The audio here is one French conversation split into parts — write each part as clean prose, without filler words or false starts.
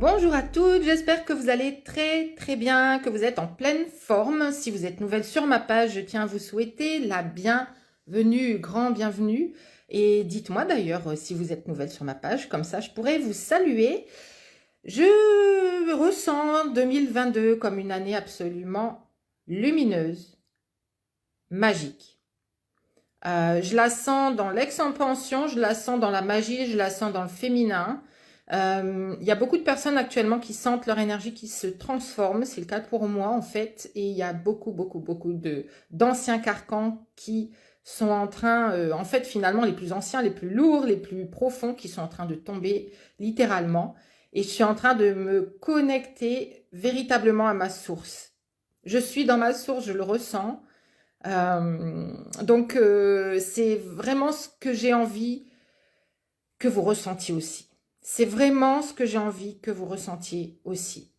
Bonjour à toutes, j'espère que vous allez très bien, que vous êtes en pleine forme. Si vous êtes nouvelle sur ma page, je tiens à vous souhaiter la bienvenue, grand bienvenue. Et dites-moi d'ailleurs si vous êtes nouvelle sur ma page, comme ça je pourrais vous saluer. Je ressens 2022 comme une année absolument lumineuse, magique. Je la sens dans l'expansion, je la sens dans la magie, je la sens dans le féminin. Il y a beaucoup de personnes actuellement qui sentent leur énergie qui se transforme, c'est le cas pour moi en fait, et il y a beaucoup d'anciens carcans qui sont en train, en fait finalement les plus anciens, les plus lourds, les plus profonds qui sont en train de tomber littéralement, et je suis en train de me connecter véritablement à ma source. Je suis dans ma source, je le ressens. Donc c'est vraiment ce que j'ai envie que vous ressentiez aussi. C'est vraiment ce que j'ai envie que vous ressentiez aussi.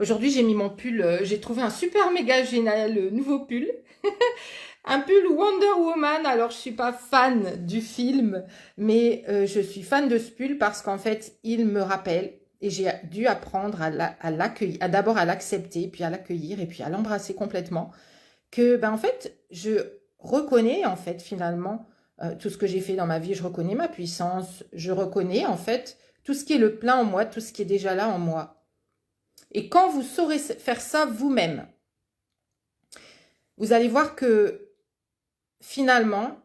Aujourd'hui, j'ai mis mon pull, j'ai trouvé un super méga génial nouveau pull. Un pull Wonder Woman. Alors, je suis pas fan du film, mais je suis fan de ce pull parce qu'en fait, il me rappelle et j'ai dû apprendre à l'accueillir, d'abord à l'accepter, puis à l'accueillir et puis à l'embrasser complètement. Que, ben, en fait, je reconnais, en fait, finalement, tout ce que j'ai fait dans ma vie, je reconnais ma puissance, je reconnais, en fait, tout ce qui est le plein en moi, tout ce qui est déjà là en moi. Et quand vous saurez faire ça vous-même, vous allez voir que, finalement,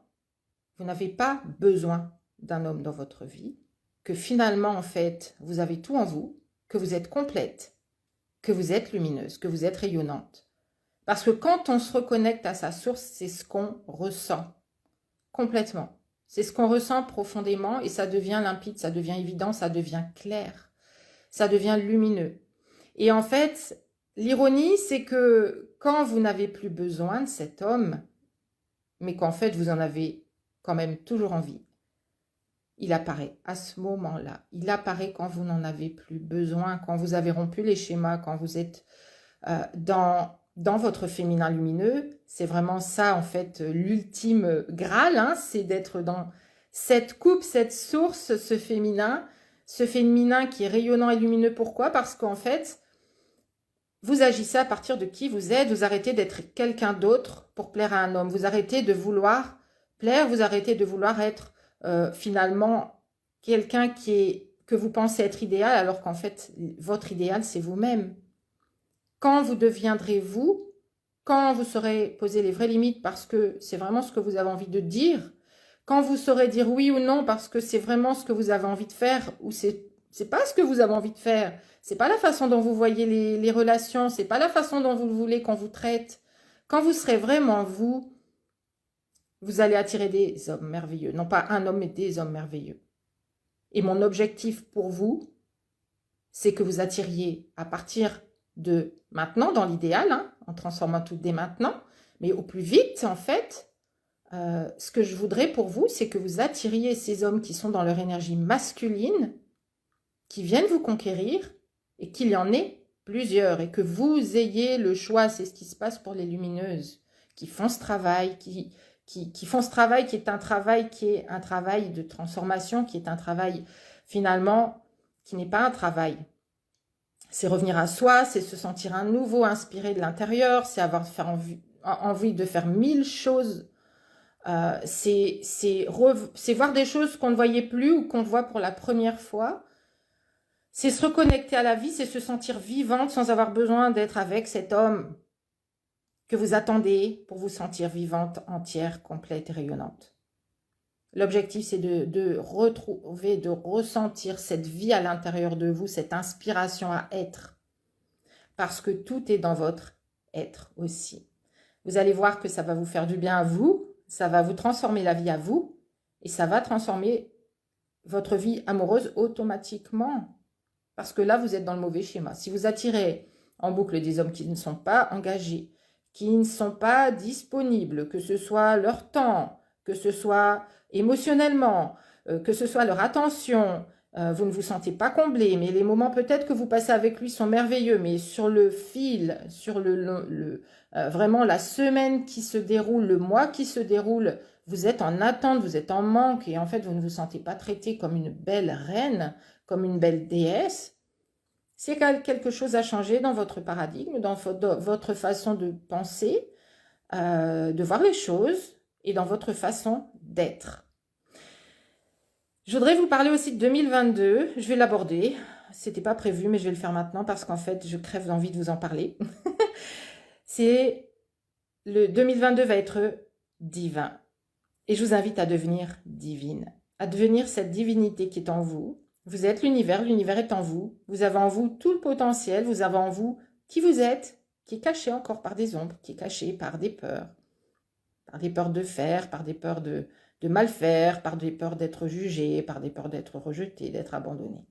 vous n'avez pas besoin d'un homme dans votre vie, que finalement, en fait, vous avez tout en vous, que vous êtes complète, que vous êtes lumineuse, que vous êtes rayonnante. Parce que quand on se reconnecte à sa source, c'est ce qu'on ressent complètement. C'est ce qu'on ressent profondément et ça devient limpide, ça devient évident, ça devient clair, ça devient lumineux. Et en fait, l'ironie, c'est que quand vous n'avez plus besoin de cet homme, mais qu'en fait vous en avez quand même toujours envie, il apparaît à ce moment-là. Il apparaît quand vous n'en avez plus besoin, quand vous avez rompu les schémas, quand vous êtes dans votre féminin lumineux. C'est vraiment ça, en fait, l'ultime Graal, hein, c'est d'être dans cette coupe, cette source, ce féminin qui est rayonnant et lumineux. Pourquoi? Parce qu'en fait, vous agissez à partir de qui vous êtes, vous arrêtez d'être quelqu'un d'autre pour plaire à un homme, vous arrêtez de vouloir plaire, vous arrêtez de vouloir être finalement quelqu'un que vous pensez être idéal, alors qu'en fait, votre idéal, c'est vous-même. Quand vous deviendrez vous, quand vous saurez poser les vraies limites parce que c'est vraiment ce que vous avez envie de dire, quand vous saurez dire oui ou non parce que c'est vraiment ce que vous avez envie de faire ou c'est pas ce que vous avez envie de faire, c'est pas la façon dont vous voyez les relations, c'est pas la façon dont vous voulez qu'on vous traite. Quand vous serez vraiment vous, vous allez attirer des hommes merveilleux. Non pas un homme, mais des hommes merveilleux. Et mon objectif pour vous, c'est que vous attiriez à partir de maintenant, dans l'idéal, hein, en transformant tout dès maintenant, mais au plus vite, en fait, ce que je voudrais pour vous, c'est que vous attiriez ces hommes qui sont dans leur énergie masculine, qui viennent vous conquérir, et qu'il y en ait plusieurs, et que vous ayez le choix. C'est ce qui se passe pour les lumineuses, qui font ce travail, qui font ce travail qui est un travail de transformation, qui est un travail, finalement, qui n'est pas un travail. C'est revenir à soi, c'est se sentir à nouveau inspiré de l'intérieur, c'est avoir envie de faire 1000 choses. C'est voir des choses qu'on ne voyait plus ou qu'on voit pour la première fois. C'est se reconnecter à la vie, c'est se sentir vivante sans avoir besoin d'être avec cet homme que vous attendez pour vous sentir vivante, entière, complète et rayonnante. L'objectif, c'est de retrouver, de ressentir cette vie à l'intérieur de vous, cette inspiration à être. Parce que tout est dans votre être aussi. Vous allez voir que ça va vous faire du bien à vous, ça va vous transformer la vie à vous, et ça va transformer votre vie amoureuse automatiquement. Parce que là, vous êtes dans le mauvais schéma. Si vous attirez en boucle des hommes qui ne sont pas engagés, qui ne sont pas disponibles, que ce soit leur temps, que ce soit émotionnellement, que ce soit leur attention, vous ne vous sentez pas comblé, mais les moments peut-être que vous passez avec lui sont merveilleux, mais sur le fil, sur vraiment la semaine qui se déroule, le mois qui se déroule, vous êtes en attente, vous êtes en manque, et en fait vous ne vous sentez pas traité comme une belle reine, comme une belle déesse, C'est quelque chose à changer dans votre paradigme, dans votre façon de penser, de voir les choses et dans votre façon d'être. Je voudrais vous parler aussi de 2022. Je vais l'aborder. C'était pas prévu, mais je vais le faire maintenant parce qu'en fait, je crève d'envie de vous en parler. Le 2022 va être divin. Et je vous invite à devenir divine, à devenir cette divinité qui est en vous. Vous êtes l'univers est en vous. Vous avez en vous tout le potentiel, vous avez en vous qui vous êtes, qui est caché encore par des ombres, qui est caché par des peurs de faire, par des peurs de mal faire, par des peurs d'être jugé, par des peurs d'être rejeté, d'être abandonné.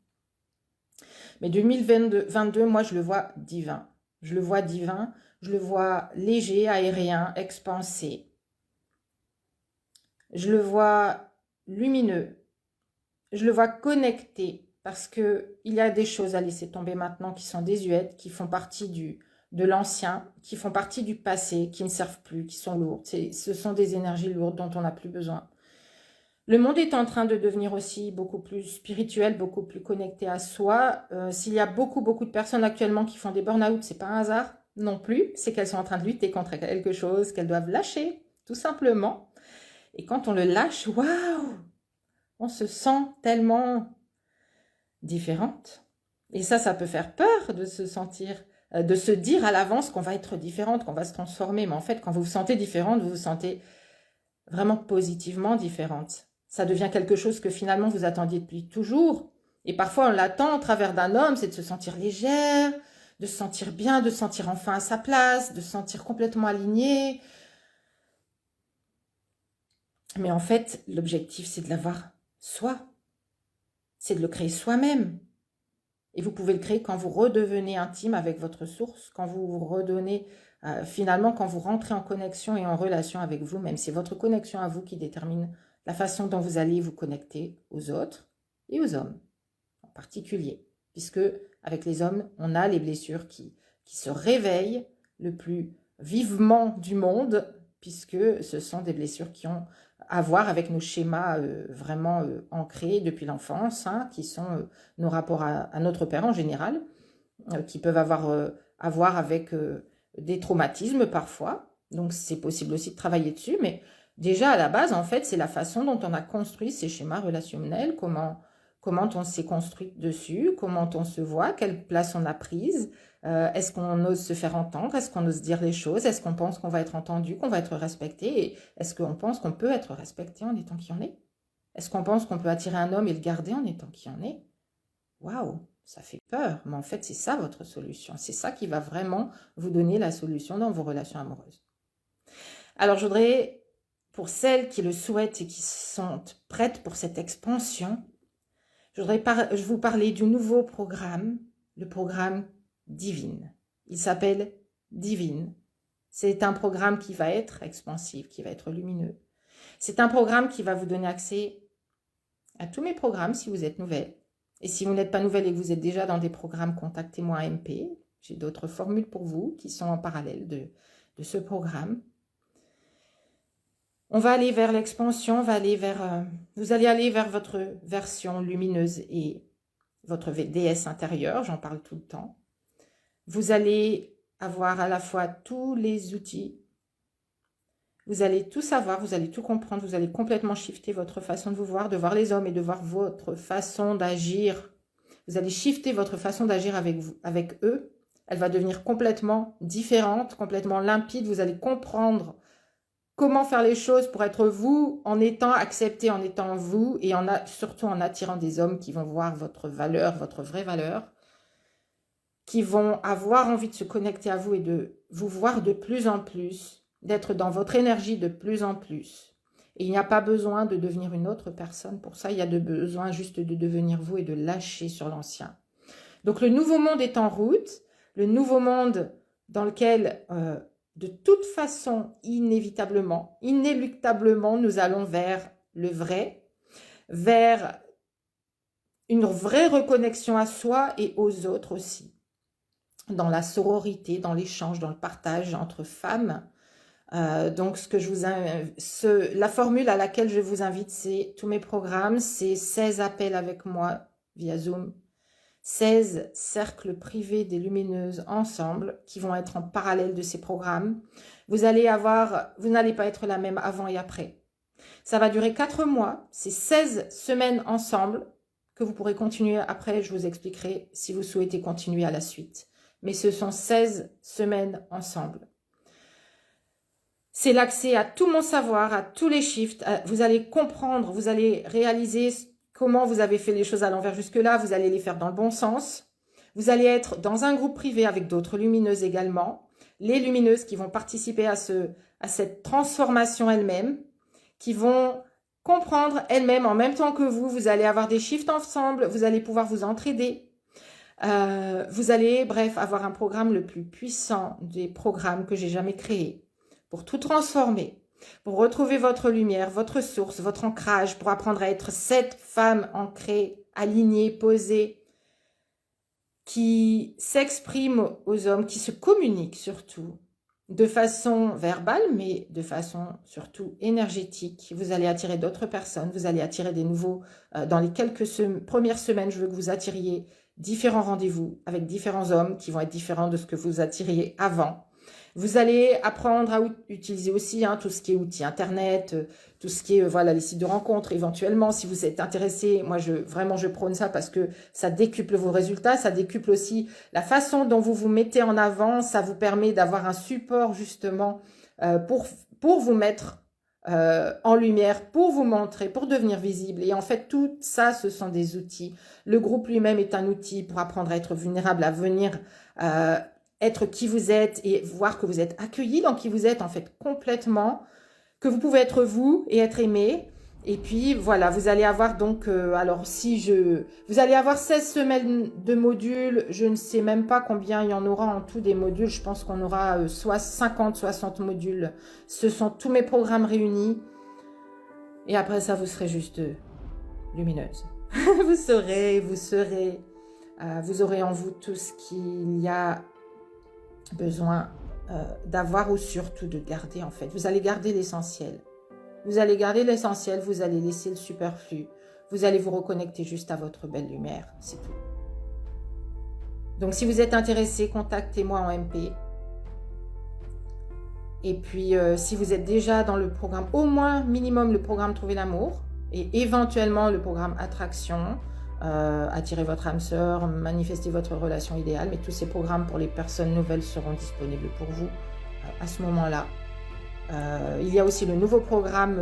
Mais 2022, moi je le vois divin. Je le vois divin, je le vois léger, aérien, expansé. Je le vois lumineux. Je le vois connecté parce qu'il y a des choses à laisser tomber maintenant qui sont désuètes, qui font partie de l'ancien, qui font partie du passé, qui ne servent plus, qui sont lourdes. Ce sont des énergies lourdes dont on n'a plus besoin. Le monde est en train de devenir aussi beaucoup plus spirituel, beaucoup plus connecté à soi. S'il y a beaucoup de personnes actuellement qui font des burn-out, c'est pas un hasard non plus. C'est qu'elles sont en train de lutter contre quelque chose qu'elles doivent lâcher, tout simplement. Et quand on le lâche, waouh, on se sent tellement différente. Et ça peut faire peur de se sentir, de se dire à l'avance qu'on va être différente, qu'on va se transformer. Mais en fait, quand vous vous sentez différente, vous vous sentez vraiment positivement différente. Ça devient quelque chose que finalement vous attendiez depuis toujours. Et parfois on l'attend au travers d'un homme, c'est de se sentir légère, de se sentir bien, de se sentir enfin à sa place, de se sentir complètement alignée. Mais en fait, l'objectif, c'est de l'avoir soi. C'est de le créer soi-même. Et vous pouvez le créer quand vous redevenez intime avec votre source, quand vous vous redonnez, finalement, quand vous rentrez en connexion et en relation avec vous-même. C'est votre connexion à vous qui détermine la façon dont vous allez vous connecter aux autres et aux hommes en particulier. Puisque avec les hommes, on a les blessures qui se réveillent le plus vivement du monde, puisque ce sont des blessures qui ont à voir avec nos schémas vraiment ancrés depuis l'enfance, hein, qui sont nos rapports à notre père en général, qui peuvent avoir à voir avec des traumatismes parfois. Donc c'est possible aussi de travailler dessus, mais déjà à la base, en fait, c'est la façon dont on a construit ces schémas relationnels, comment on s'est construit dessus, comment on se voit, quelle place on a prise. Est-ce qu'on ose se faire entendre? Est-ce qu'on ose dire les choses? Est-ce qu'on pense qu'on va être entendu, qu'on va être respecté? Et est-ce qu'on pense qu'on peut être respecté en étant qui on est? Est-ce qu'on pense qu'on peut attirer un homme et le garder en étant qui on est? Waouh, ça fait peur. Mais en fait, c'est ça votre solution. C'est ça qui va vraiment vous donner la solution dans vos relations amoureuses. Alors, je voudrais, pour celles qui le souhaitent et qui sont prêtes pour cette expansion, je voudrais vous parler du nouveau programme, le programme Divine. Il s'appelle Divine. C'est un programme qui va être expansif, qui va être lumineux. C'est un programme qui va vous donner accès à tous mes programmes si vous êtes nouvelle. Et si vous n'êtes pas nouvelle et que vous êtes déjà dans des programmes, contactez-moi à MP. J'ai d'autres formules pour vous qui sont en parallèle de ce programme. On va aller vers l'expansion, vous allez aller vers votre version lumineuse et votre déesse intérieure, j'en parle tout le temps. Vous allez avoir à la fois tous les outils, vous allez tout savoir, vous allez tout comprendre, vous allez complètement shifter votre façon de vous voir, de voir les hommes et de voir votre façon d'agir. Vous allez shifter votre façon d'agir avec eux. Elle va devenir complètement différente, complètement limpide. Vous allez comprendre comment faire les choses pour être vous, en étant accepté, en étant vous, et surtout en attirant des hommes qui vont voir votre valeur, votre vraie valeur, qui vont avoir envie de se connecter à vous et de vous voir de plus en plus, d'être dans votre énergie de plus en plus. Et il n'y a pas besoin de devenir une autre personne. Pour ça, il y a besoin juste de devenir vous et de lâcher sur l'ancien. Donc, le nouveau monde est en route. Le nouveau monde dans lequel, de toute façon, inévitablement, inéluctablement, nous allons vers le vrai, vers une vraie reconnexion à soi et aux autres aussi. Dans la sororité, dans l'échange, dans le partage entre femmes. Donc, la formule à laquelle je vous invite, c'est tous mes programmes, c'est 16 appels avec moi via Zoom, 16 cercles privés des lumineuses ensemble qui vont être en parallèle de ces programmes. Vous n'allez pas être la même avant et après. Ça va durer 4 mois, c'est 16 semaines ensemble que vous pourrez continuer après, je vous expliquerai si vous souhaitez continuer à la suite. Mais ce sont 16 semaines ensemble. C'est l'accès à tout mon savoir, à tous les shifts. Vous allez comprendre, vous allez réaliser comment vous avez fait les choses à l'envers jusque-là. Vous allez les faire dans le bon sens. Vous allez être dans un groupe privé avec d'autres lumineuses également. Les lumineuses qui vont participer à cette transformation elles-mêmes, qui vont comprendre elles-mêmes en même temps que vous. Vous allez avoir des shifts ensemble, vous allez pouvoir vous entraider. Vous allez, bref, avoir un programme le plus puissant des programmes que j'ai jamais créé pour tout transformer, pour retrouver votre lumière, votre source, votre ancrage, pour apprendre à être cette femme ancrée, alignée, posée, qui s'exprime aux hommes, qui se communique surtout, de façon verbale, mais de façon surtout énergétique. Vous allez attirer d'autres personnes, vous allez attirer des nouveaux, dans les quelques premières semaines, je veux que vous attiriez différents rendez-vous avec différents hommes qui vont être différents de ce que vous attiriez avant. Vous allez apprendre à utiliser aussi tout ce qui est outils internet, tout ce qui est voilà, les sites de rencontres éventuellement. Si vous êtes intéressé, moi vraiment je prône ça parce que ça décuple vos résultats, ça décuple aussi la façon dont vous vous mettez en avant. Ça vous permet d'avoir un support justement pour vous mettre en lumière, pour vous montrer, pour devenir visible. Et en fait, tout ça, ce sont des outils. Le groupe lui-même est un outil pour apprendre à être vulnérable, à venir être qui vous êtes et voir que vous êtes accueilli dans qui vous êtes en fait complètement, que vous pouvez être vous et être aimé. Et puis voilà, vous allez avoir donc, vous allez avoir 16 semaines de modules, je ne sais même pas combien il y en aura en tout des modules, je pense qu'on aura soit 50, 60 modules. Ce sont tous mes programmes réunis. Et après ça, vous serez juste lumineuse. Vous aurez en vous tout ce qu'il y a besoin d'avoir ou surtout de garder en fait. Vous allez garder l'essentiel. Vous allez garder l'essentiel, vous allez laisser le superflu. Vous allez vous reconnecter juste à votre belle lumière, c'est tout. Donc si vous êtes intéressé, contactez-moi en MP. Et puis si vous êtes déjà dans le programme, au moins minimum le programme Trouver l'amour et éventuellement le programme Attraction, attirer votre âme sœur, manifester votre relation idéale. Mais tous ces programmes pour les personnes nouvelles seront disponibles pour vous à ce moment-là. Il y a aussi le nouveau programme,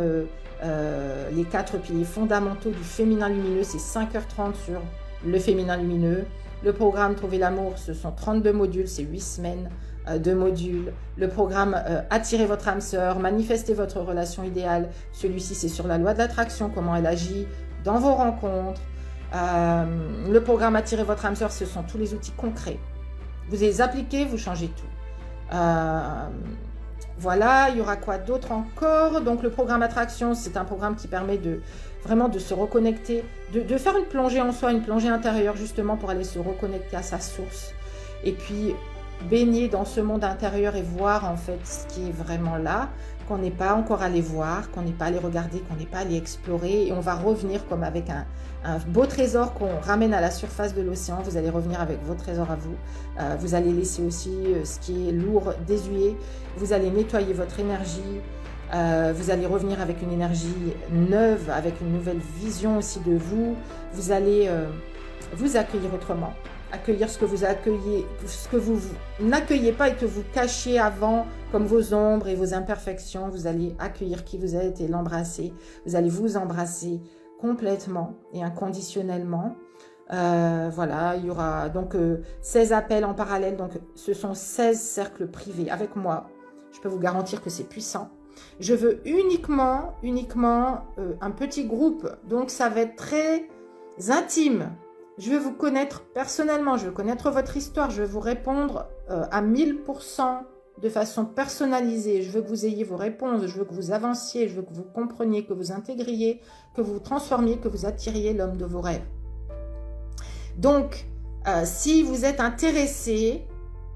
les 4 piliers fondamentaux du féminin lumineux. C'est 5h30 sur le féminin lumineux. Le programme Trouver l'amour, ce sont 32 modules, c'est 8 semaines de modules. Le programme Attirer votre âme sœur, manifester votre relation idéale. Celui-ci, c'est sur la loi de l'attraction, comment elle agit dans vos rencontres. Le programme Attirer votre âme sœur, ce sont tous les outils concrets. Vous les appliquez, vous changez tout. Voilà, il y aura quoi d'autre encore? Donc le programme Attraction, c'est un programme qui permet vraiment de se reconnecter, de faire une plongée en soi, une plongée intérieure justement pour aller se reconnecter à sa source. Et puis baigner dans ce monde intérieur et voir en fait ce qui est vraiment là, qu'on n'est pas encore allé voir, qu'on n'est pas allé regarder, qu'on n'est pas allé explorer. Et on va revenir comme avec un beau trésor qu'on ramène à la surface de l'océan. Vous allez revenir avec vos trésors à vous. Vous allez laisser aussi ce qui est lourd, désuet. Vous allez nettoyer votre énergie. Vous allez revenir avec une énergie neuve, avec une nouvelle vision aussi de vous. Vous allez vous accueillir autrement. Accueillir ce que vous accueillez, ce que vous n'accueillez pas et que vous cachiez avant, comme vos ombres et vos imperfections. Vous allez accueillir qui vous êtes et l'embrasser. Vous allez vous embrasser complètement et inconditionnellement. Voilà, il y aura donc 16 appels en parallèle. Donc ce sont 16 cercles privés avec moi. Je peux vous garantir que c'est puissant. Je veux uniquement un petit groupe. Donc ça va être très intime. Je veux vous connaître personnellement, je veux connaître votre histoire, je veux vous répondre à 1000% de façon personnalisée. Je veux que vous ayez vos réponses, je veux que vous avanciez, je veux que vous compreniez, que vous intégriez, que vous transformiez, que vous attiriez l'homme de vos rêves. Donc, si vous êtes intéressé,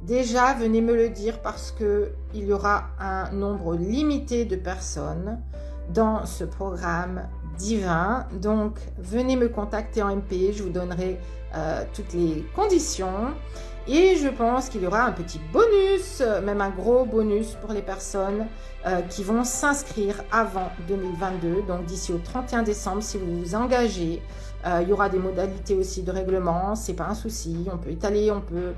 déjà venez me le dire parce qu'il y aura un nombre limité de personnes dans ce programme divin. Donc, venez me contacter en MP, je vous donnerai toutes les conditions. Et je pense qu'il y aura un petit bonus, même un gros bonus pour les personnes qui vont s'inscrire avant 2022. Donc, d'ici au 31 décembre, si vous vous engagez, il y aura des modalités aussi de règlement, c'est pas un souci, on peut étaler, on peut,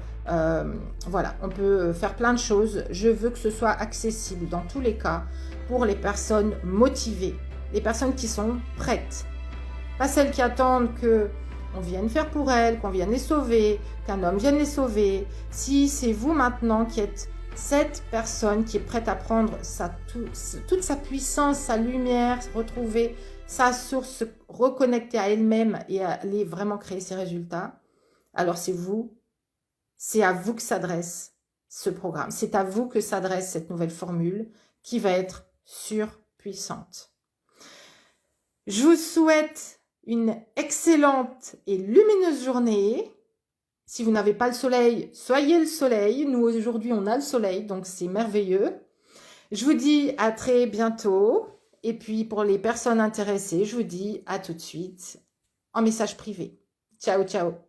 voilà, on peut faire plein de choses. Je veux que ce soit accessible dans tous les cas pour les personnes motivées, les personnes qui sont prêtes. Pas celles qui attendent qu'on vienne faire pour elles, qu'on vienne les sauver, qu'un homme vienne les sauver. Si c'est vous maintenant qui êtes cette personne qui est prête à prendre toute sa puissance, sa lumière, retrouver sa source, se reconnecter à elle-même et aller vraiment créer ses résultats, alors c'est à vous que s'adresse ce programme. C'est à vous que s'adresse cette nouvelle formule qui va être surpuissante. Je vous souhaite une excellente et lumineuse journée. Si vous n'avez pas le soleil, soyez le soleil. Nous, aujourd'hui, on a le soleil, donc c'est merveilleux. Je vous dis à très bientôt. Et puis, pour les personnes intéressées, je vous dis à tout de suite en message privé. Ciao, ciao.